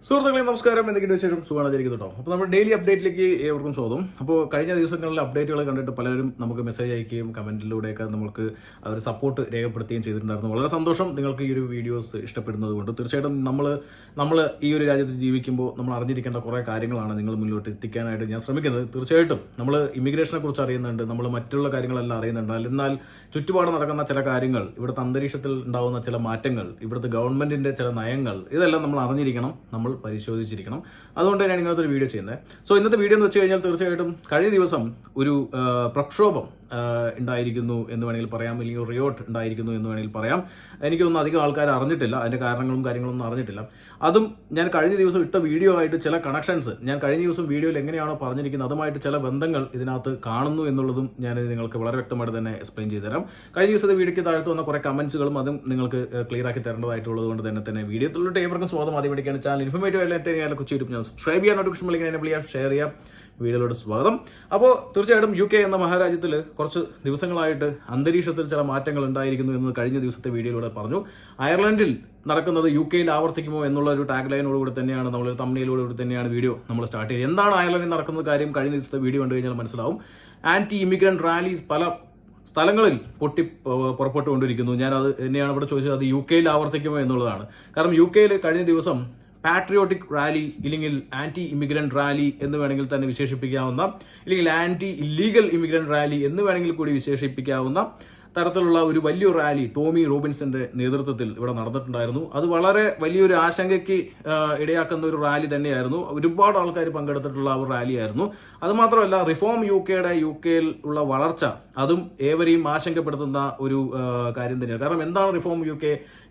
സുഹൃത്തുക്കളെ നമസ്കാരം. എന്തെങ്കിലും വിശേഷം സുഖമായിരിക്കും കേട്ടോ. അപ്പോൾ നമ്മുടെ ഡെയിലി അപ്ഡേറ്റിലേക്ക് ഏവർക്കും സ്വാഗതം. അപ്പോൾ കഴിഞ്ഞ ദിവസങ്ങളിലെ അപ്ഡേറ്റുകൾ കണ്ടിട്ട് പലരും നമുക്ക് മെസ്സേജ് അയക്കുകയും കമന്റിലൂടെയൊക്കെ നമുക്ക് അവർ സപ്പോർട്ട് രേഖപ്പെടുത്തുകയും ചെയ്തിട്ടുണ്ടായിരുന്നു. വളരെ സന്തോഷം നിങ്ങൾക്ക് ഈ ഒരു വീഡിയോസ് ഇഷ്ടപ്പെടുന്നത് കൊണ്ട്. തീർച്ചയായിട്ടും നമ്മൾ ഈ ഒരു രാജ്യത്ത് ജീവിക്കുമ്പോൾ നമ്മൾ അറിഞ്ഞിരിക്കേണ്ട കുറേ കാര്യങ്ങളാണ് നിങ്ങൾ മുന്നോട്ട് എത്തിക്കാനായിട്ട് ഞാൻ ശ്രമിക്കുന്നത്. തീർച്ചയായിട്ടും നമ്മൾ ഇമിഗ്രേഷനെ കുറിച്ച് അറിയുന്നുണ്ട്, നമ്മൾ മറ്റുള്ള കാര്യങ്ങളെല്ലാം അറിയുന്നുണ്ട്. എന്നാൽ ചുറ്റുപാട് നടക്കുന്ന ചില കാര്യങ്ങൾ, ഇവിടുത്തെ അന്തരീക്ഷത്തിൽ ഉണ്ടാകുന്ന ചില മാറ്റങ്ങൾ, ഇവിടുത്തെ ഗവൺമെന്റിന്റെ ചില നയങ്ങൾ, ഇതെല്ലാം നമ്മൾ അറിഞ്ഞിരിക്കണം, നമ്മൾ പരിശോധിച്ചിരിക്കണം. അതുകൊണ്ട് തന്നെയാണ് ഇങ്ങനത്തെ ഒരു വീഡിയോ ചെയ്യുന്നത്. സോ ഇന്നത്തെ വീഡിയോ എന്ന് വെച്ച് കഴിഞ്ഞാൽ തീർച്ചയായിട്ടും കഴിഞ്ഞ ദിവസം ഒരു പ്രക്ഷോഭം ഉണ്ടായിരിക്കുന്നു എന്ന് വേണമെങ്കിൽ പറയാം, അല്ലെങ്കിൽ റിയോട്ട് ഉണ്ടായിരിക്കുന്നു എന്ന് വേണമെങ്കിൽ പറയാം. എനിക്കൊന്നും അധികം ആൾക്കാർ അറിഞ്ഞിട്ടില്ല, അതിന്റെ കാരണങ്ങളും കാര്യങ്ങളൊന്നും അറിഞ്ഞിട്ടില്ല. അതും ഞാൻ കഴിഞ്ഞ ദിവസം ഇട്ട വീഡിയോ ആയിട്ട് ചില കണക്ഷൻസ്, ഞാൻ കഴിഞ്ഞ ദിവസം വീഡിയോയിൽ എങ്ങനെയാണോ പറഞ്ഞിരിക്കുന്നത് അതുമായിട്ട് ചില ബന്ധങ്ങൾ ഇതിനകത്ത് കാണുന്നു എന്നുള്ളതും ഞാൻ നിങ്ങൾക്ക് വളരെ വ്യക്തമായിട്ട് തന്നെ എക്സ്പ്ലെയിൻ ചെയ്തുതരാം. കഴിഞ്ഞ ദിവസത്തെ വീഡിയോയ്ക്ക് താഴത്ത് വന്ന കുറേ കമന്റ്സുകളും അതും നിങ്ങൾക്ക് ക്ലിയർ ആക്കി തരേണ്ടതായിട്ടുള്ളത് കൊണ്ട് തന്നെ വീഡിയോയിലോട്ട് ഏവർക്കും സ്വാഗതം. ആദ്യം വേണ്ടിയാണ് ചാനൽ ഇൻഫോർമേറ്റീവ് ആയിട്ട് കൊച്ചു യൂട്യൂബ് ചാനൽ സബ്സ്ക്രൈബ് ചെയ്യാൻ, നോട്ടിഫിക്കേഷൻ എനേബിൾ ചെയ്യാം, ഷെയർ ചെയ്യാം. വീഡിയോയിലോട്ട് സ്വാഗതം. അപ്പോൾ തീർച്ചയായിട്ടും UK എന്ന മഹാരാജ്യത്തിൽ കുറച്ച് ദിവസങ്ങളായിട്ട് അന്തരീക്ഷത്തിൽ ചില മാറ്റങ്ങൾ ഉണ്ടായിരിക്കുന്നു എന്ന് കഴിഞ്ഞ ദിവസത്തെ വീഡിയോയിലൂടെ പറഞ്ഞു. അയർലൻഡിൽ നടക്കുന്നത് UK ആവർത്തിക്കുമോ എന്നുള്ള ഒരു ടാഗ് ലൈനോടുകൂടി തന്നെയാണ്, നമ്മളൊരു തമ്മിലൂടെ തന്നെയാണ് വീഡിയോ നമ്മൾ സ്റ്റാർട്ട് ചെയ്തത്. എന്താണ് അയർലൻഡിൽ നടക്കുന്ന കാര്യം കഴിഞ്ഞ ദിവസത്തെ വീഡിയോ കണ്ടു കഴിഞ്ഞാൽ മനസ്സിലാവും. ആന്റി ഇമിഗ്രന്റ് റാലീസ് പല സ്ഥലങ്ങളിൽ പുറപ്പെട്ടുകൊണ്ടിരിക്കുന്നു. ഞാനത് തന്നെയാണ് ഇവിടെ ചോദിച്ചത്, അത് UK ആവർത്തിക്കുമോ എന്നുള്ളതാണ്. കാരണം UK കഴിഞ്ഞ ദിവസം പാട്രിയോട്ടിക് റാലി, ഇല്ലെങ്കിൽ ആന്റി ഇമിഗ്രന്റ് റാലി എന്ന് വേണമെങ്കിൽ തന്നെ വിശേഷിപ്പിക്കാവുന്ന, ഇല്ലെങ്കിൽ ആന്റി ഇല്ലീഗൽ ഇമിഗ്രന്റ് റാലി എന്ന് വേണമെങ്കിൽ കൂടി വിശേഷിപ്പിക്കാവുന്ന തരത്തിലുള്ള ഒരു വലിയൊരു റാലി ടോമി റോബിൻസന്റെ നേതൃത്വത്തിൽ ഇവിടെ നടന്നിട്ടുണ്ടായിരുന്നു. അത് വളരെ വലിയൊരു ആശങ്കയ്ക്ക് ഇടയാക്കുന്ന ഒരു റാലി തന്നെയായിരുന്നു. ഒരുപാട് ആൾക്കാർ പങ്കെടുത്തിട്ടുള്ള ഒരു റാലിയായിരുന്നു. അതുമാത്രമല്ല, റിഫോം UK ഉള്ള വളർച്ച അതും ഏവരെയും ആശങ്കപ്പെടുത്തുന്ന ഒരു കാര്യം തന്നെയാണ്. കാരണം എന്താണ് റിഫോം UK,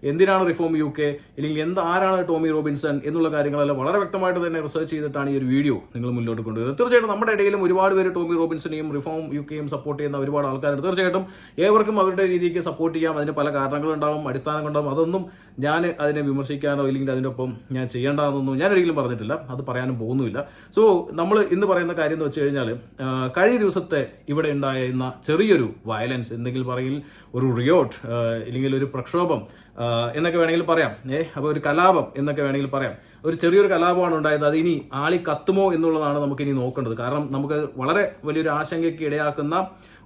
എന്തിനാണ് റിഫോം UK, ഇല്ലെങ്കിൽ ആരാണ് ടോമി റോബിൻസൺ എന്നുള്ള കാര്യങ്ങളെല്ലാം വളരെ വ്യക്തമായിട്ട് തന്നെ റിസർച്ച് ചെയ്തിട്ടാണ് ഈ ഒരു വീഡിയോ നിങ്ങൾ മുന്നോട്ട് കൊണ്ടുവരുന്നത്. തീർച്ചയായിട്ടും നമ്മുടെ ഇടയിലും ഒരുപാട് പേര് ടോമി റോബിൻസനെയും റിഫോം UKയും സപ്പോർട്ട് ചെയ്യുന്ന ഒരുപാട് ആൾക്കാരുണ്ട്. തീർച്ചയായിട്ടും ഏവർക്കും അവരുടെ രീതിക്ക് സപ്പോർട്ട് ചെയ്യാം. അതിന് പല കാരണങ്ങളുണ്ടാവും, അടിസ്ഥാനങ്ങളുണ്ടാവും. അതൊന്നും ഞാൻ അതിനെ വിമർശിക്കാനോ ഇല്ലെങ്കിൽ അതിൻ്റെ ഒപ്പം ഞാൻ ചെയ്യേണ്ടതെന്നൊന്നും ഞാൻ ഒരിക്കലും പറഞ്ഞിട്ടില്ല, അത് പറയാനും പോകുന്നുമില്ല. സോ നമ്മൾ ഇന്ന് പറയുന്ന കാര്യം എന്ന് വെച്ച് കഴിഞ്ഞാൽ, കഴിഞ്ഞ ദിവസത്തെ ഇവിടെ ഉണ്ടായിരുന്ന ചെറിയൊരു വയലൻസ്, എന്തെങ്കിലും പറയിൽ ഒരു റിയോട്ട്, ഇല്ലെങ്കിൽ ഒരു പ്രക്ഷോഭം എന്നൊക്കെ വേണമെങ്കിൽ പറയാം. അപ്പോൾ ഒരു കലാപം എന്നൊക്കെ വേണമെങ്കിൽ പറയാം. ഒരു ചെറിയൊരു കലാപമാണ് ഉണ്ടായത്. അത് ഇനി ആളി കത്തുമോ എന്നുള്ളതാണ് നമുക്ക് ഇനി നോക്കേണ്ടത്. കാരണം നമുക്ക് വളരെ വലിയൊരു ആശങ്കയ്ക്ക് ഇടയാക്കുന്ന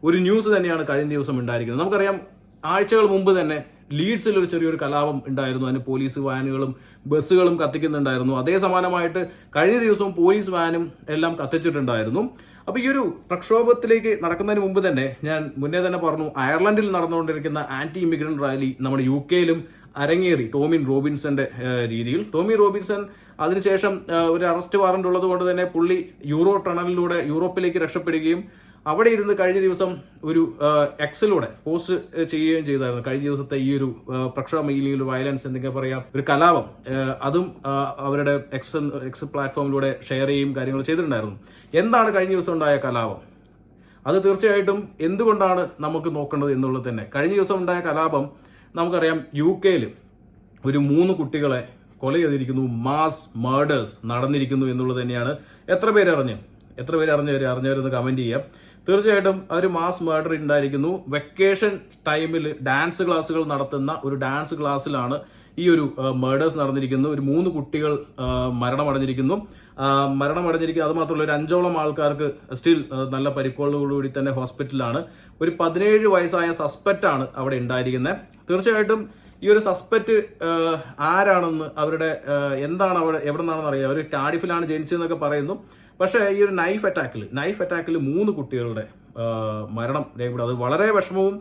ഒരു ന്യൂസ് തന്നെയാണ് കഴിഞ്ഞ ദിവസം ഉണ്ടായിരിക്കുന്നത്. നമുക്കറിയാം, ആഴ്ചകൾ മുമ്പ് തന്നെ ലീഡ്സിൽ ഒരു ചെറിയൊരു കലാപം ഉണ്ടായിരുന്നു. അതിന് പോലീസ് വാനുകളും ബസ്സുകളും കത്തിക്കുന്നുണ്ടായിരുന്നു. അതേ സമാനമായിട്ട് കഴിഞ്ഞ ദിവസവും പോലീസ് വാനും എല്ലാം കത്തിച്ചിട്ടുണ്ടായിരുന്നു. അപ്പൊ ഈ ഒരു പ്രക്ഷോഭത്തിലേക്ക് നടക്കുന്നതിന് മുമ്പ് തന്നെ ഞാൻ മുന്നേ തന്നെ പറഞ്ഞു, അയർലൻഡിൽ നടന്നുകൊണ്ടിരിക്കുന്ന ആന്റി ഇമിഗ്രന്റ് റാലി നമ്മുടെ UKയിലും അരങ്ങേറി ടോമി റോബിൻസന്റെ രീതിയിൽ. ടോമി റോബിൻസൺ അതിനുശേഷം ഒരു അറസ്റ്റ് വാറന്റ് ഉള്ളത് കൊണ്ട് തന്നെ പുള്ളി യൂറോ ടണലിലൂടെ യൂറോപ്പിലേക്ക് രക്ഷപ്പെടുകയും അവിടെ ഇരുന്ന് കഴിഞ്ഞ ദിവസം ഒരു എക്സിലൂടെ പോസ്റ്റ് ചെയ്യുകയും ചെയ്തായിരുന്നു. കഴിഞ്ഞ ദിവസത്തെ ഈ ഒരു പ്രക്ഷോഭം, ഇല്ലെങ്കിൽ ഒരു വയലൻസ് എന്തൊക്കെ പറയാം, ഒരു കലാപം, അതും അവരുടെ എക്സ് പ്ലാറ്റ്ഫോമിലൂടെ ഷെയർ ചെയ്യുകയും കാര്യങ്ങൾ ചെയ്തിട്ടുണ്ടായിരുന്നു. എന്താണ് കഴിഞ്ഞ ദിവസം ഉണ്ടായ കലാപം? അത് തീർച്ചയായിട്ടും എന്തുകൊണ്ടാണ് നമുക്ക് നോക്കേണ്ടത് എന്നുള്ളത് തന്നെ. കഴിഞ്ഞ ദിവസം ഉണ്ടായ കലാപം നമുക്കറിയാം, UKയിൽ ഒരു 3 കുട്ടികളെ കൊല ചെയ്തിരിക്കുന്നു, മാസ് മർഡേഴ്സ് നടന്നിരിക്കുന്നു എന്നുള്ളത് തന്നെയാണ്. എത്ര പേര് അറിഞ്ഞവരെന്ന് കമന്റ് ചെയ്യാം. തീർച്ചയായിട്ടും ഒരു മാസ് മർഡർ ഉണ്ടായിരിക്കുന്നു. വെക്കേഷൻ ടൈമിൽ ഡാൻസ് ക്ലാസ്സുകൾ നടത്തുന്ന ഒരു ഡാൻസ് ക്ലാസ്സിലാണ് ഈ ഒരു മർഡേഴ്സ് നടന്നിരിക്കുന്നു. ഒരു 3 കുട്ടികൾ മരണമടഞ്ഞിരിക്കുന്നു. അത് മാത്രമല്ല, ഒരു 5ഓളം ആൾക്കാർക്ക് സ്റ്റിൽ നല്ല പരിക്കുകളോടുകൂടി തന്നെ ഹോസ്പിറ്റലിലാണ്. ഒരു 17 വയസ്സായ സസ്പെക്റ്റ് ആണ് അവിടെ ഉണ്ടായിരിക്കുന്നത്. തീർച്ചയായിട്ടും ഈ ഒരു സസ്പെക്റ്റ് ആരാണെന്ന്, അവരുടെ എന്താണ്, അവിടെ എവിടെ നിന്നാണെന്ന് അറിയാം. അവർ കാർഡിഫിലാണ് ജനിച്ചതെന്നൊക്കെ പറയുന്നു. പക്ഷേ ഈ ഒരു നൈഫ് അറ്റാക്കിൽ 3 കുട്ടികളുടെ മരണം രേഖപ്പെടും. അത് വളരെ വിഷമവും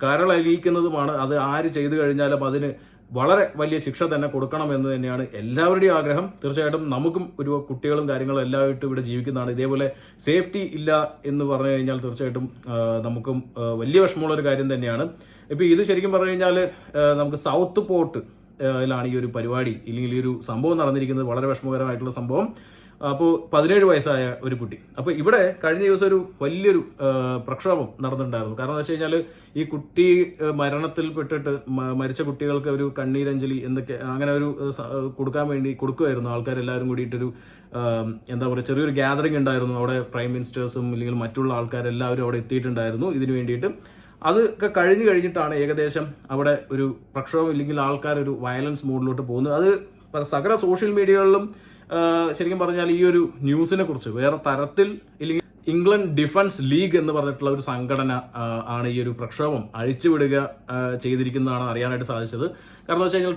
കരളലിയിക്കുന്നതുമാണ്. അത് ആര് ചെയ്തു കഴിഞ്ഞാലും അതിന് വളരെ വലിയ ശിക്ഷ തന്നെ കൊടുക്കണം എന്ന് തന്നെയാണ് എല്ലാവരുടെയും ആഗ്രഹം. തീർച്ചയായിട്ടും നമുക്കും ഒരു കുട്ടികളും കാര്യങ്ങളും എല്ലാമായിട്ടും ഇവിടെ ജീവിക്കുന്നതാണ്. ഇതേപോലെ സേഫ്റ്റി ഇല്ല എന്ന് പറഞ്ഞു കഴിഞ്ഞാൽ തീർച്ചയായിട്ടും നമുക്കും വലിയ വിഷമമുള്ള ഒരു കാര്യം തന്നെയാണ്. ഇപ്പൊ ഇത് ശരിക്കും പറഞ്ഞു കഴിഞ്ഞാൽ നമുക്ക് സൗത്ത് പോർട്ട് ലാണ് ഈ ഒരു പരിപാടി, ഇല്ലെങ്കിൽ ഈ ഒരു സംഭവം നടന്നിരിക്കുന്നത്. വളരെ വിഷമകരമായിട്ടുള്ള സംഭവം. അപ്പോൾ 17 വയസ്സായ ഒരു കുട്ടി. അപ്പോൾ ഇവിടെ കഴിഞ്ഞ ദിവസം ഒരു വലിയൊരു പ്രക്ഷോഭം നടന്നിട്ടുണ്ടായിരുന്നു. കാരണം എന്താ വെച്ച് കഴിഞ്ഞാൽ, ഈ കുട്ടി മരണത്തിൽപ്പെട്ടിട്ട് മരിച്ച കുട്ടികൾക്ക് ഒരു കണ്ണീരഞ്ജലി എന്തൊക്കെ അങ്ങനെ ഒരു കൊടുക്കുമായിരുന്നു. ആൾക്കാരെല്ലാവരും കൂടിയിട്ടൊരു എന്താ പറയുക, ചെറിയൊരു ഗ്യാതറിംഗ് ഉണ്ടായിരുന്നു. അവിടെ പ്രൈം മിനിസ്റ്റേഴ്സും ഇല്ലെങ്കിൽ മറ്റുള്ള ആൾക്കാരെല്ലാവരും അവിടെ എത്തിയിട്ടുണ്ടായിരുന്നു ഇതിനു വേണ്ടിയിട്ട്. അതൊക്കെ കഴിഞ്ഞിട്ടാണ് ഏകദേശം അവിടെ ഒരു പ്രക്ഷോഭം, ഇല്ലെങ്കിൽ ആൾക്കാർ ഒരു വയലൻസ് മോഡിലോട്ട് പോകുന്നത്. അത് സകല സോഷ്യൽ മീഡിയകളിലും ശരിക്കും പറഞ്ഞാൽ ഈ ഒരു ന്യൂസിനെ കുറിച്ച് വേറെ തരത്തിൽ ഇല്ലെങ്കിൽ ഇംഗ്ലണ്ട് ഡിഫൻസ് ലീഗ് എന്ന് പറഞ്ഞിട്ടുള്ള ഒരു സംഘടന ആണ് ഈ ഒരു പ്രക്ഷോഭം അഴിച്ചുവിടുക ചെയ്തിരിക്കുന്നതാണ് അറിയാനായിട്ട് സാധിച്ചത്. കാരണം വെച്ച് കഴിഞ്ഞാൽ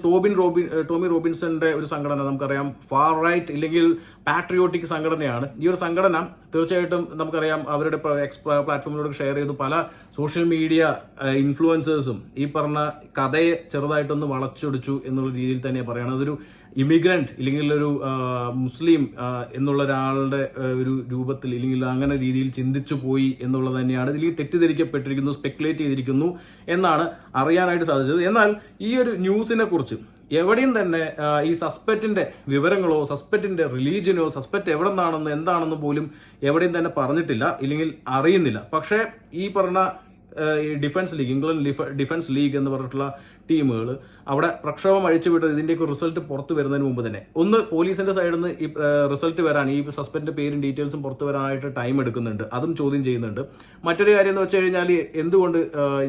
ടോമി റോബിൻസന്റെ ഒരു സംഘടന നമുക്കറിയാം ഫാർ റൈറ്റ് ഇല്ലെങ്കിൽ പാട്രിയോട്ടിക് സംഘടനയാണ്. ഈ ഒരു സംഘടന തീർച്ചയായിട്ടും നമുക്കറിയാം അവരുടെ പ്ലാറ്റ്ഫോമിലൂടെ ഷെയർ ചെയ്തു പല സോഷ്യൽ മീഡിയ ഇൻഫ്ലുവൻസേഴ്സും ഈ പറഞ്ഞ കഥയെ ചെറുതായിട്ടൊന്ന് വളച്ചൊടിച്ചു എന്നുള്ള രീതിയിൽ തന്നെ പറയുന്നത്. അതൊരു ഇമിഗ്രന്റ് ഇല്ലെങ്കിൽ ഒരു മുസ്ലിം എന്നുള്ള ഒരാളുടെ ഒരു രൂപത്തിൽ ഇല്ലെങ്കിൽ അങ്ങനെ രീതിയിൽ ചിന്തിച്ചു പോയി എന്നുള്ളത് തന്നെയാണ് ഇതിൽ തെറ്റിദ്ധരിക്കപ്പെട്ടിരിക്കുന്നു, സ്പെക്കുലേറ്റ് ചെയ്തിരിക്കുന്നു എന്നാണ് അറിയാനായിട്ട് സാധിച്ചത്. എന്നാൽ ഈ ഒരു ന്യൂസിനെ കുറിച്ച് എവിടെയും തന്നെ ഈ സസ്പെക്റ്റിന്റെ വിവരങ്ങളോ സസ്പെക്റ്റിന്റെ റിലീജിയനോ സസ്പെക്റ്റ് എവിടെ നിന്നാണെന്ന് എന്താണെന്ന് പോലും എവിടെയും തന്നെ പറഞ്ഞിട്ടില്ല ഇല്ലെങ്കിൽ അറിയുന്നില്ല. പക്ഷേ ഈ പറഞ്ഞ defence league, England defence league എന്ന് പറഞ്ഞിട്ടുള്ള ടീമുകൾ അവിടെ പ്രക്ഷോഭം അഴിച്ചുവിട്ടത് ഇതിന്റെയൊക്കെ റിസൾട്ട് പുറത്തു വരുന്നതിന് മുമ്പ് തന്നെ ഒന്ന് പോലീസിന്റെ സൈഡിൽ നിന്ന് ഈ റിസൾട്ട് വരാൻ ഈ സസ്പെൻഡിന്റെ പേരും ഡീറ്റെയിൽസും പുറത്തു വരാനായിട്ട് ടൈം എടുക്കുന്നുണ്ട്. അതും ചോദ്യം ചെയ്യുന്നുണ്ട്. മറ്റൊരു കാര്യം എന്ന് വെച്ച് കഴിഞ്ഞാൽ എന്തുകൊണ്ട്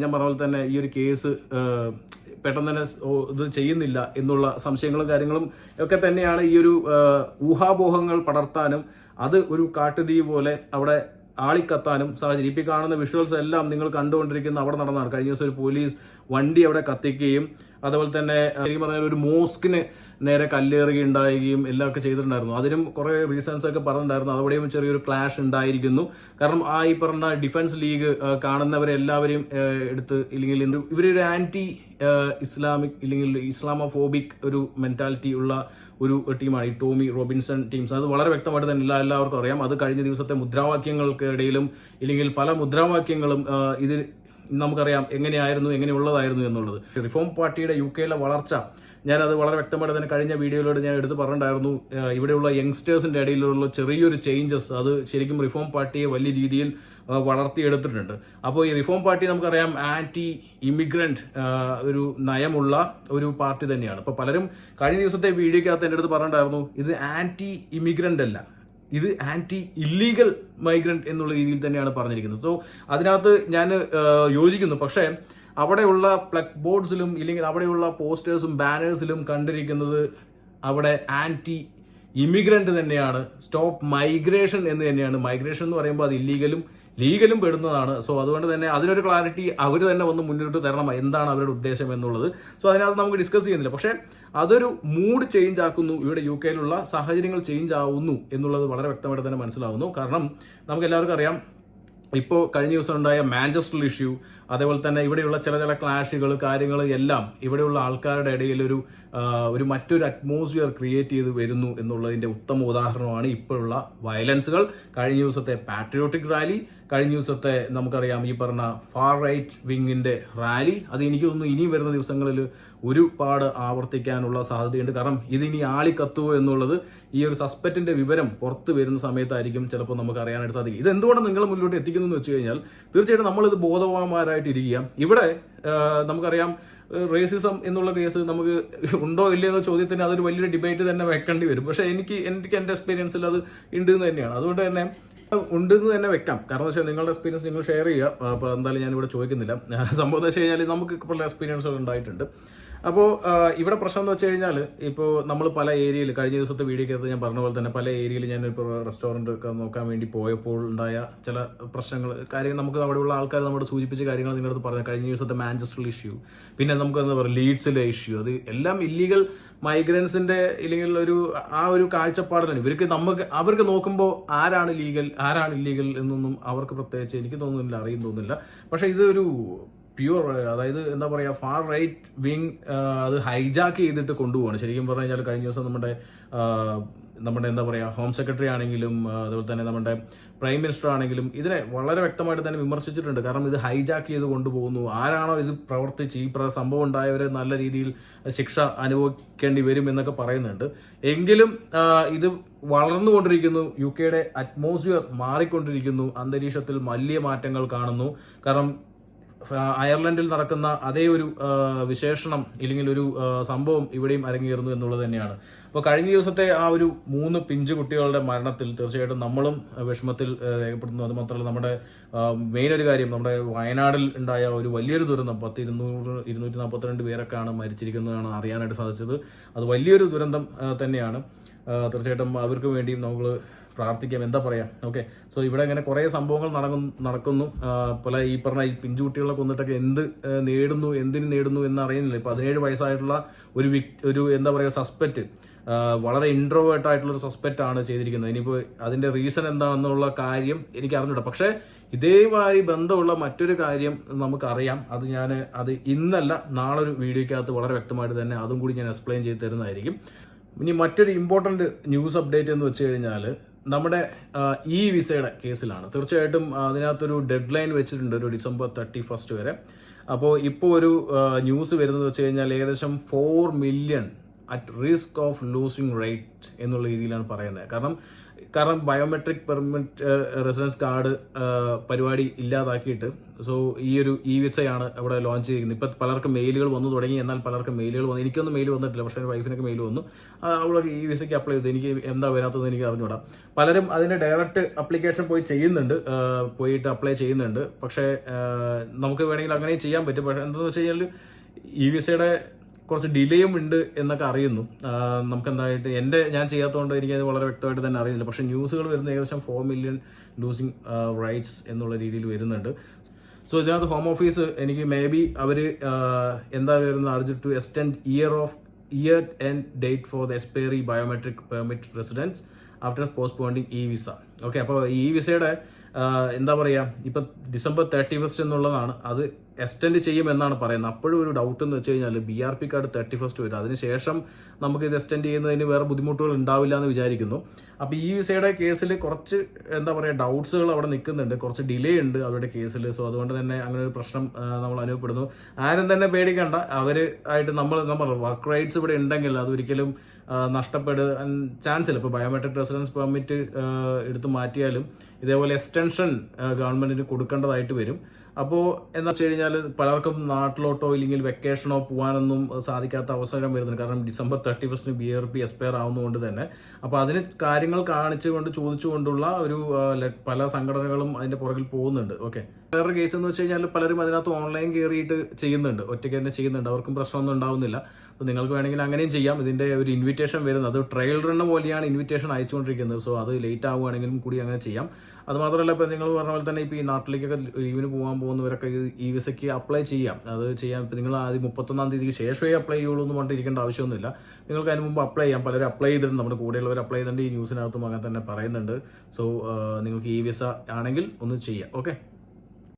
ഞാൻ പറഞ്ഞ പോലെ തന്നെ ഈ ഒരു കേസ് പെട്ടെന്ന് തന്നെ ഇത് ചെയ്യുന്നില്ല എന്നുള്ള സംശയങ്ങളും കാര്യങ്ങളും ഒക്കെ തന്നെയാണ് ഈ ഒരു ഊഹാപോഹങ്ങൾ പടർത്താനും അത് ഒരു കാട്ടുതീ പോലെ അവിടെ ആളിക്കത്താനും സാഹചര്യം. ഇപ്പം കാണുന്ന വിഷ്വൽസ് എല്ലാം നിങ്ങൾ കണ്ടുകൊണ്ടിരിക്കുന്ന അവിടെ നടന്നതാണ്. കഴിഞ്ഞ ദിവസം ഒരു പോലീസ് വണ്ടി അവിടെ കത്തിക്കുകയും അതുപോലെ തന്നെ ശരിക്കും പറഞ്ഞാൽ ഒരു മോസ്കിന് നേരെ കല്ലേറുകയുണ്ടാവുകയും എല്ലാം ഒക്കെ ചെയ്തിട്ടുണ്ടായിരുന്നു. അതിനും കുറെ റീസൺസ് ഒക്കെ പറഞ്ഞിട്ടുണ്ടായിരുന്നു. അവിടെയും ചെറിയൊരു ക്ലാഷ് ഉണ്ടായിരിക്കുന്നു. കാരണം ഈ പറഞ്ഞ ഡിഫൻസ് ലീഗ് കാണുന്നവരെല്ലാവരെയും എടുത്ത് ഇല്ലെങ്കിൽ ഇവരൊരു ആന്റി ഇസ്ലാമിക് ഇല്ലെങ്കിൽ ഇസ്ലാമോഫോബിക് ഒരു മെന്റാലിറ്റി ഉള്ള ഒരു ടീമാണ് ഈ ടോമി റോബിൻസൺ ടീംസ്. അത് വളരെ വ്യക്തമായിട്ട് തന്നെ എല്ലാവർക്കും അറിയാം. അത് കഴിഞ്ഞ ദിവസത്തെ മുദ്രാവാക്യങ്ങൾക്കിടയിലും ഇല്ലെങ്കിൽ പല മുദ്രാവാക്യങ്ങളും ഇതിൽ നമുക്കറിയാം എങ്ങനെയുള്ളതായിരുന്നു എന്നുള്ളത്. റിഫോം പാർട്ടിയുടെ UK വളർച്ച ഞാനത് വളരെ വ്യക്തമായിട്ട് തന്നെ കഴിഞ്ഞ വീഡിയോയിലൂടെ ഞാൻ എടുത്ത് പറഞ്ഞിട്ടുണ്ടായിരുന്നു. ഇവിടെയുള്ള യങ്സ്റ്റേഴ്സിന്റെ ഇടയിലുള്ള ചെറിയൊരു ചേഞ്ചസ് അത് ശരിക്കും റിഫോം പാർട്ടിയെ വലിയ രീതിയിൽ വളർത്തിയെടുത്തിട്ടുണ്ട്. അപ്പോൾ ഈ റിഫോം പാർട്ടി നമുക്കറിയാം ആന്റി ഇമിഗ്രന്റ് ഒരു നയമുള്ള ഒരു പാർട്ടി തന്നെയാണ്. അപ്പോൾ പലരും കഴിഞ്ഞ ദിവസത്തെ വീഡിയോക്കകത്ത് എൻ്റെ അടുത്ത് പറഞ്ഞിട്ടുണ്ടായിരുന്നു ഇത് ആന്റി ഇമിഗ്രന്റ് അല്ല, ഇത് ആന്റി ഇല്ലീഗൽ മൈഗ്രന്റ് എന്നുള്ള രീതിയിൽ തന്നെയാണ് പറഞ്ഞിരിക്കുന്നത്. സോ അതിനകത്ത് ഞാൻ യോജിക്കുന്നു. പക്ഷേ അവിടെയുള്ള പ്ലഗ് ബോർഡ്സിലും ഇല്ലെങ്കിൽ അവിടെയുള്ള പോസ്റ്റേഴ്സും ബാനേഴ്സിലും കണ്ടിരിക്കുന്നത് അവിടെ ആന്റി ഇമിഗ്രന്റ് തന്നെയാണ്, സ്റ്റോപ്പ് മൈഗ്രേഷൻ എന്ന് തന്നെയാണ്. മൈഗ്രേഷൻ എന്ന് പറയുമ്പോൾ അത് ഇല്ലീഗലും ലീഗലും പെടുന്നതാണ്. സോ അതുകൊണ്ട് തന്നെ അതിനൊരു ക്ലാരിറ്റി അവർ തന്നെ വന്ന് മുന്നോട്ട് തരണം എന്താണ് അവരുടെ ഉദ്ദേശം എന്നുള്ളത്. സോ അതിനകത്ത് നമുക്ക് ഡിസ്കസ് ചെയ്യുന്നില്ല. പക്ഷേ അതൊരു മൂഡ് ചേഞ്ച് ആക്കുന്നു, ഇവിടെ UK സാഹചര്യങ്ങൾ ചേഞ്ച് ആവുന്നു എന്നുള്ളത് വളരെ വ്യക്തമായിട്ട് തന്നെ മനസ്സിലാവുന്നു. കാരണം നമുക്ക് എല്ലാവർക്കും അറിയാം ഇപ്പോൾ കഴിഞ്ഞ ദിവസം ഉണ്ടായ മാഞ്ചസ്റ്റർ ഇഷ്യൂ, അതേപോലെ തന്നെ ഇവിടെയുള്ള ചില ക്ലാഷുകൾ കാര്യങ്ങൾ എല്ലാം ഇവിടെയുള്ള ആൾക്കാരുടെ ഇടയിൽ ഒരു മറ്റൊരു അറ്റ്മോസ്ഫിയർ ക്രിയേറ്റ് ചെയ്ത് വരുന്നു എന്നുള്ളതിന്റെ ഉത്തമ ഉദാഹരണമാണ് ഇപ്പോഴുള്ള വയലൻസുകൾ. കഴിഞ്ഞ ദിവസത്തെ പാട്രിയോട്ടിക് റാലി, കഴിഞ്ഞ ദിവസത്തെ നമുക്കറിയാം ഈ പറഞ്ഞ ഫാർ റൈറ്റ് വിങ്ങിന്റെ റാലി, അത് എനിക്ക് തോന്നുന്നു ഇനിയും വരുന്ന ദിവസങ്ങളിൽ ഒരുപാട് ആവർത്തിക്കാനുള്ള സാധ്യതയുണ്ട്. കാരണം ഇതിനി ആളിക്കത്തുവോ എന്നുള്ളത് ഈ ഒരു സസ്പെക്റ്റിന്റെ വിവരം പുറത്തു വരുന്ന സമയത്തായിരിക്കും ചിലപ്പോൾ നമുക്ക് അറിയാനായിട്ട് സാധിക്കും. ഇത് എന്തുകൊണ്ടാണ് നിങ്ങൾ മുന്നോട്ട് എത്തിക്കുന്നു എന്ന് വെച്ച് കഴിഞ്ഞാൽ തീർച്ചയായിട്ടും നമ്മളിത് ബോധവാന്മാരായിട്ടിരിക്കുക. ഇവിടെ നമുക്കറിയാം റേസിസം എന്നുള്ള കേസ് നമുക്ക് ഉണ്ടോ ഇല്ലയോ എന്ന ചോദ്യത്തിന് അതൊരു വലിയൊരു ഡിബേറ്റ് തന്നെ വെക്കേണ്ടി വരും. പക്ഷേ എനിക്ക് എൻ്റെ എക്സ്പീരിയൻസിൽ അത് ഉണ്ട് എന്ന് തന്നെയാണ്. അതുകൊണ്ട് തന്നെ ഉണ്ടെന്ന് തന്നെ വെക്കാം. കാരണം വെച്ചാൽ നിങ്ങളുടെ എക്സ്പീരിയൻസ് നിങ്ങൾ ഷെയർ ചെയ്യുക. അപ്പോൾ എന്തായാലും ഞാനിവിടെ ചോദിക്കുന്നില്ല. സംഭവം എന്ന് വെച്ച് കഴിഞ്ഞാൽ നമുക്ക് ഇപ്പോൾ എക്സ്പീരിയൻസുകൾ ഉണ്ടായിട്ടുണ്ട്. അപ്പോൾ ഇവിടെ പ്രശ്നം എന്ന് വെച്ച് കഴിഞ്ഞാൽ ഇപ്പോൾ നമ്മൾ പല ഏരിയയിൽ കഴിഞ്ഞ ദിവസത്തെ വീഡിയോക്കകത്ത് ഞാൻ പറഞ്ഞ പോലെ തന്നെ പല ഏരിയയിൽ ഞാനിപ്പോൾ റെസ്റ്റോറൻറ്റ് ഒക്കെ നോക്കാൻ വേണ്ടി പോയപ്പോൾ ഉണ്ടായ ചില പ്രശ്നങ്ങൾ കാര്യങ്ങൾ നമുക്ക് അവിടെയുള്ള ആൾക്കാർ നമ്മുടെ സൂചിപ്പിച്ച കാര്യങ്ങൾ നിങ്ങളടുത്ത് പറഞ്ഞു. കഴിഞ്ഞ ദിവസത്തെ മാഞ്ചസ്റ്റർ ഇഷ്യൂ, പിന്നെ നമുക്ക് എന്താ പറയുക ലീഡ്സിലെ ഇഷ്യൂ, അത് എല്ലാം ഇല്ലീഗൽ മൈഗ്രൻസിന്റെ ഇല്ലെങ്കിൽ ഒരു കാഴ്ചപ്പാടിലാണ് ഇവർക്ക്. അവർക്ക് നോക്കുമ്പോൾ ആരാണ് ലീഗൽ ആരാണ് ഇല്ലീഗൽ എന്നൊന്നും അവർക്ക് പ്രത്യേകിച്ച് എനിക്ക് തോന്നുന്നില്ല, അറിയുന്നില്ല. പക്ഷെ ഇതൊരു പ്യൂർ അതായത് എന്താ പറയുക ഫാർ റൈറ്റ് വിങ് അത് ഹൈജാക്ക് ചെയ്തിട്ട് കൊണ്ടുപോവാണ്. ശരിക്കും പറഞ്ഞു കഴിഞ്ഞാൽ കഴിഞ്ഞ ദിവസം നമ്മുടെ എന്താ പറയുക ഹോം സെക്രട്ടറി ആണെങ്കിലും അതുപോലെ തന്നെ നമ്മുടെ പ്രൈം മിനിസ്റ്റർ ആണെങ്കിലും ഇതിനെ വളരെ വ്യക്തമായിട്ട് തന്നെ വിമർശിച്ചിട്ടുണ്ട്. കാരണം ഇത് ഹൈജാക്ക് ചെയ്ത് കൊണ്ടുപോകുന്നു. ആരാണോ ഇത് പ്രവർത്തിച്ച് ഈ സംഭവം ഉണ്ടായവരെ നല്ല രീതിയിൽ ശിക്ഷ അനുഭവിക്കേണ്ടി വരും എന്നൊക്കെ പറയുന്നുണ്ട്. എങ്കിലും ഇത് വളർന്നുകൊണ്ടിരിക്കുന്നു. UK അറ്റ്മോസ്ഫിയർ മാറിക്കൊണ്ടിരിക്കുന്നു. അന്തരീക്ഷത്തിൽ വലിയ മാറ്റങ്ങൾ കാണുന്നു. കാരണം അയർലൻഡിൽ നടക്കുന്ന അതേ ഒരു വിശേഷണം ഇല്ലെങ്കിൽ ഒരു സംഭവം ഇവിടെയും അരങ്ങേറുന്നു എന്നുള്ളത് തന്നെയാണ്. അപ്പോൾ കഴിഞ്ഞ ദിവസത്തെ ആ ഒരു 3 പിഞ്ചു കുട്ടികളുടെ മരണത്തിൽ തീർച്ചയായിട്ടും നമ്മളും വിഷമത്തിൽ രേഖപ്പെടുത്തുന്നു. അത് മാത്രമല്ല നമ്മുടെ മെയിൻ ഒരു കാര്യം നമ്മുടെ വയനാടിൽ ഉണ്ടായ ഒരു വലിയൊരു ദുരന്തം 242 പേരൊക്കെയാണ് മരിച്ചിരിക്കുന്നതാണ് അറിയാനായിട്ട് സാധിച്ചത്. അത് വലിയൊരു ദുരന്തം തന്നെയാണ്. തീർച്ചയായിട്ടും അവർക്ക് വേണ്ടിയും നമ്മൾ പ്രാർത്ഥിക്കാം. എന്താ പറയാ, ഓക്കെ. സോ ഇവിടെ ഇങ്ങനെ കുറേ സംഭവങ്ങൾ നടക്കുന്നു. പല ഈ പറഞ്ഞ ഈ പിഞ്ചുകുട്ടികളെ കൊന്നിട്ടൊക്കെ എന്തിന് നേടുന്നു എന്ന് അറിയുന്നില്ല. 17 വയസ്സായിട്ടുള്ള ഒരു എന്താ പറയുക സസ്പെക്റ്റ്, വളരെ ഇൻട്രോവേർട്ട് ആയിട്ടുള്ള ഒരു സസ്പെക്റ്റ് ആണ് ചെയ്തിരിക്കുന്നത്. ഇനിയിപ്പോൾ അതിന്റെ റീസൺ എന്താണെന്നുള്ള കാര്യം എനിക്ക് അറിഞ്ഞൂടാ. പക്ഷേ ഇതേമായി ബന്ധമുള്ള മറ്റൊരു കാര്യം നമുക്കറിയാം. അത് ഇന്നല്ല, നാളെ ഒരു വീഡിയോയ്ക്കകത്ത് വളരെ വ്യക്തമായിട്ട് തന്നെ അതും കൂടി ഞാൻ എക്സ്പ്ലെയിൻ ചെയ്ത് തരുന്നതായിരിക്കും. ഇനി മറ്റൊരു ഇമ്പോർട്ടന്റ് ന്യൂസ് അപ്ഡേറ്റ് എന്ന് വെച്ച് കഴിഞ്ഞാൽ നമ്മുടെ ഈ വിസയുടെ കേസിലാണ്. തീർച്ചയായിട്ടും അതിനകത്തൊരു ഡെഡ് ലൈൻ വെച്ചിട്ടുണ്ട്, ഒരു ഡിസംബർ 31 വരെ. അപ്പോൾ ഇപ്പോൾ ഒരു ന്യൂസ് വരുന്നത് വെച്ച് കഴിഞ്ഞാൽ ഏകദേശം 4 million at risk of losing rate എന്നുള്ള രീതിയിലാണ് പറയുന്നത്. കാരണം ബയോമെട്രിക് പെർമിറ്റ് റെസിഡൻസ് കാർഡ് പരിപാടി ഇല്ലാതാക്കിയിട്ട് ഈ ഒരു വിസയാണ് അവിടെ ലോഞ്ച് ചെയ്യുന്നത്. ഇപ്പം പലർക്കും മെയിലുകൾ വന്നു തുടങ്ങി. എന്നാൽ പലർക്കും മെയിലുകൾ വന്നു, എനിക്കൊന്നും മെയിൽ വന്നിട്ടില്ല, പക്ഷേ എൻ്റെ വൈഫിനൊക്കെ മെയിൽ വന്നു. അവളൊക്കെ ഈ വിസയ്ക്ക് അപ്ലൈ ചെയ്തു. എനിക്ക് എന്താ വരാത്തതെന്ന് എനിക്ക് അറിഞ്ഞൂടാ. പലരും അതിൻ്റെ ഡയറക്റ്റ് അപ്ലിക്കേഷൻ പോയിട്ട് അപ്ലൈ ചെയ്യുന്നുണ്ട്. പക്ഷേ നമുക്ക് വേണമെങ്കിൽ അങ്ങനെ ചെയ്യാൻ പറ്റും. പക്ഷേ എന്താണെന്ന് വെച്ച് കഴിഞ്ഞാൽ ഈ വിസയുടെ കുറച്ച് ഡിലേയും ഉണ്ട് എന്നൊക്കെ അറിയുന്നു. നമുക്ക് എന്തായിട്ട് ഞാൻ ചെയ്യാത്തതുകൊണ്ട് എനിക്ക് അത് വളരെ വ്യക്തമായിട്ട് തന്നെ അറിയില്ല. പക്ഷേ ന്യൂസുകൾ വരുന്ന ഏകദേശം 4 മില്യൺ ലൂസിങ് റൈറ്റ്സ് എന്നുള്ള രീതിയിൽ വരുന്നുണ്ട്. സോ ഇതിനകത്ത് ഹോം ഓഫീസ് എനിക്ക് മേ ബി അവർ എന്താ വരുന്നത്, urgent to extend year and date for the expiry biometric permit residence after postponing ഈ വിസ. ഓക്കെ, അപ്പോൾ ഈ വിസയുടെ എന്താ പറയുക, ഇപ്പം ഡിസംബർ 31 എന്നുള്ളതാണ്. അത് എക്സ്റ്റെൻഡ് ചെയ്യുമെന്നാണ് പറയുന്നത്. അപ്പോഴും ഒരു ഡൗട്ട് എന്ന് വെച്ച് കഴിഞ്ഞാൽ BRP കാർഡ് 31 വരും. അതിനുശേഷം നമുക്ക് ഇത് എക്സ്റ്റെൻഡ് ചെയ്യുന്നതിന് വേറെ ബുദ്ധിമുട്ടുകൾ ഉണ്ടാവില്ല എന്ന് വിചാരിക്കുന്നു. അപ്പോൾ ഈ വിസയുടെ കേസിൽ കുറച്ച് എന്താ പറയുക ഡൗട്ട്സുകൾ അവിടെ നിൽക്കുന്നുണ്ട്, കുറച്ച് ഡിലേ ഉണ്ട് അവരുടെ കേസിൽ. സോ അതുകൊണ്ട് തന്നെ അങ്ങനെ ഒരു പ്രശ്നം നമ്മൾ അനുഭവപ്പെടുന്നു. ആരും തന്നെ പേടിക്കണ്ട, അവരായിട്ട് നമ്മൾ വർക്ക് റൈറ്റ്സ് ഇവിടെ ഉണ്ടെങ്കിൽ അതൊരിക്കലും നഷ്ടപ്പെടാൻ ചാൻസ് ഇല്ല. ഇപ്പോൾ ബയോമെട്രിക് റെസിഡൻസ് പെർമിറ്റ് എടുത്ത് മാറ്റിയാലും ഇതേപോലെ എക്സ്റ്റൻഷൻ ഗവൺമെന്റിന് കൊടുക്കേണ്ടതായിട്ട് വരും. അപ്പോൾ എന്താ വെച്ച് കഴിഞ്ഞാൽ പലർക്കും നാട്ടിലോട്ടോ ഇല്ലെങ്കിൽ വെക്കേഷനോ പോകാനൊന്നും സാധിക്കാത്ത അവസരം വരുന്നുണ്ട്. കാരണം ഡിസംബർ 31 BRP എക്സ്പയർ ആവുന്നതുകൊണ്ട് തന്നെ. അപ്പോൾ അതിന് കാര്യങ്ങൾ ചോദിച്ചുകൊണ്ടുള്ള ഒരു പല സംഘടനകളും അതിന്റെ പുറകിൽ പോകുന്നുണ്ട്. ഓക്കെ, വേറൊരു കേസ് എന്ന് വെച്ച് കഴിഞ്ഞാൽ പലരും അതിനകത്ത് ഓൺലൈൻ കയറിയിട്ട് ചെയ്യുന്നുണ്ട്, ഒറ്റയ്ക്ക് തന്നെ ചെയ്യുന്നുണ്ട്. അവർക്കും പ്രശ്നമൊന്നും ഉണ്ടാവുന്നില്ല. അപ്പോൾ നിങ്ങൾക്ക് വേണമെങ്കിൽ അങ്ങനെയും ചെയ്യാം. ഇതിന്റെ ഒരു ഇൻവിറ്റേഷൻ വരുന്നത്, അത് ട്രയൽ റണ്ണ് പോലെയാണ് ഇൻവിറ്റേഷൻ അയച്ചുകൊണ്ടിരിക്കുന്നത്. സോ അത് ലേറ്റ് ആവുകയാണെങ്കിലും കൂടി അങ്ങനെ ചെയ്യാം. അത് മാത്രമല്ല, ഇപ്പോൾ നിങ്ങൾ പറഞ്ഞ പോലെ തന്നെ ഇപ്പോൾ ഈ നാട്ടിലേക്കൊക്കെ ലീവിന് പോകാൻ പോകുന്നവരൊക്കെ ഈ വിസയ്ക്ക് അപ്ലൈ ചെയ്യാം. അത് ചെയ്യാം. ഇപ്പോൾ നിങ്ങൾ ആദ്യം 31-ാം തീയതിക്ക് ശേഷമേ അപ്ലൈ ചെയ്യുള്ളൂ എന്ന് പറഞ്ഞിരിക്കേണ്ട ആവശ്യമൊന്നുമില്ല. നിങ്ങൾക്ക് അതിന് മുമ്പ് അപ്ലൈ ചെയ്യാം. പലരും അപ്ലൈ ചെയ്തിട്ടുണ്ട്, നമ്മുടെ കൂടെയുള്ളവർ അപ്ലൈ ചെയ്തിട്ടുണ്ട്. ഈ ന്യൂസിനകത്തും അങ്ങനെ തന്നെ പറയുന്നുണ്ട്. സോ നിങ്ങൾക്ക് ഈ വിസ ആണെങ്കിൽ ഒന്ന് ചെയ്യാം. ഓക്കെ.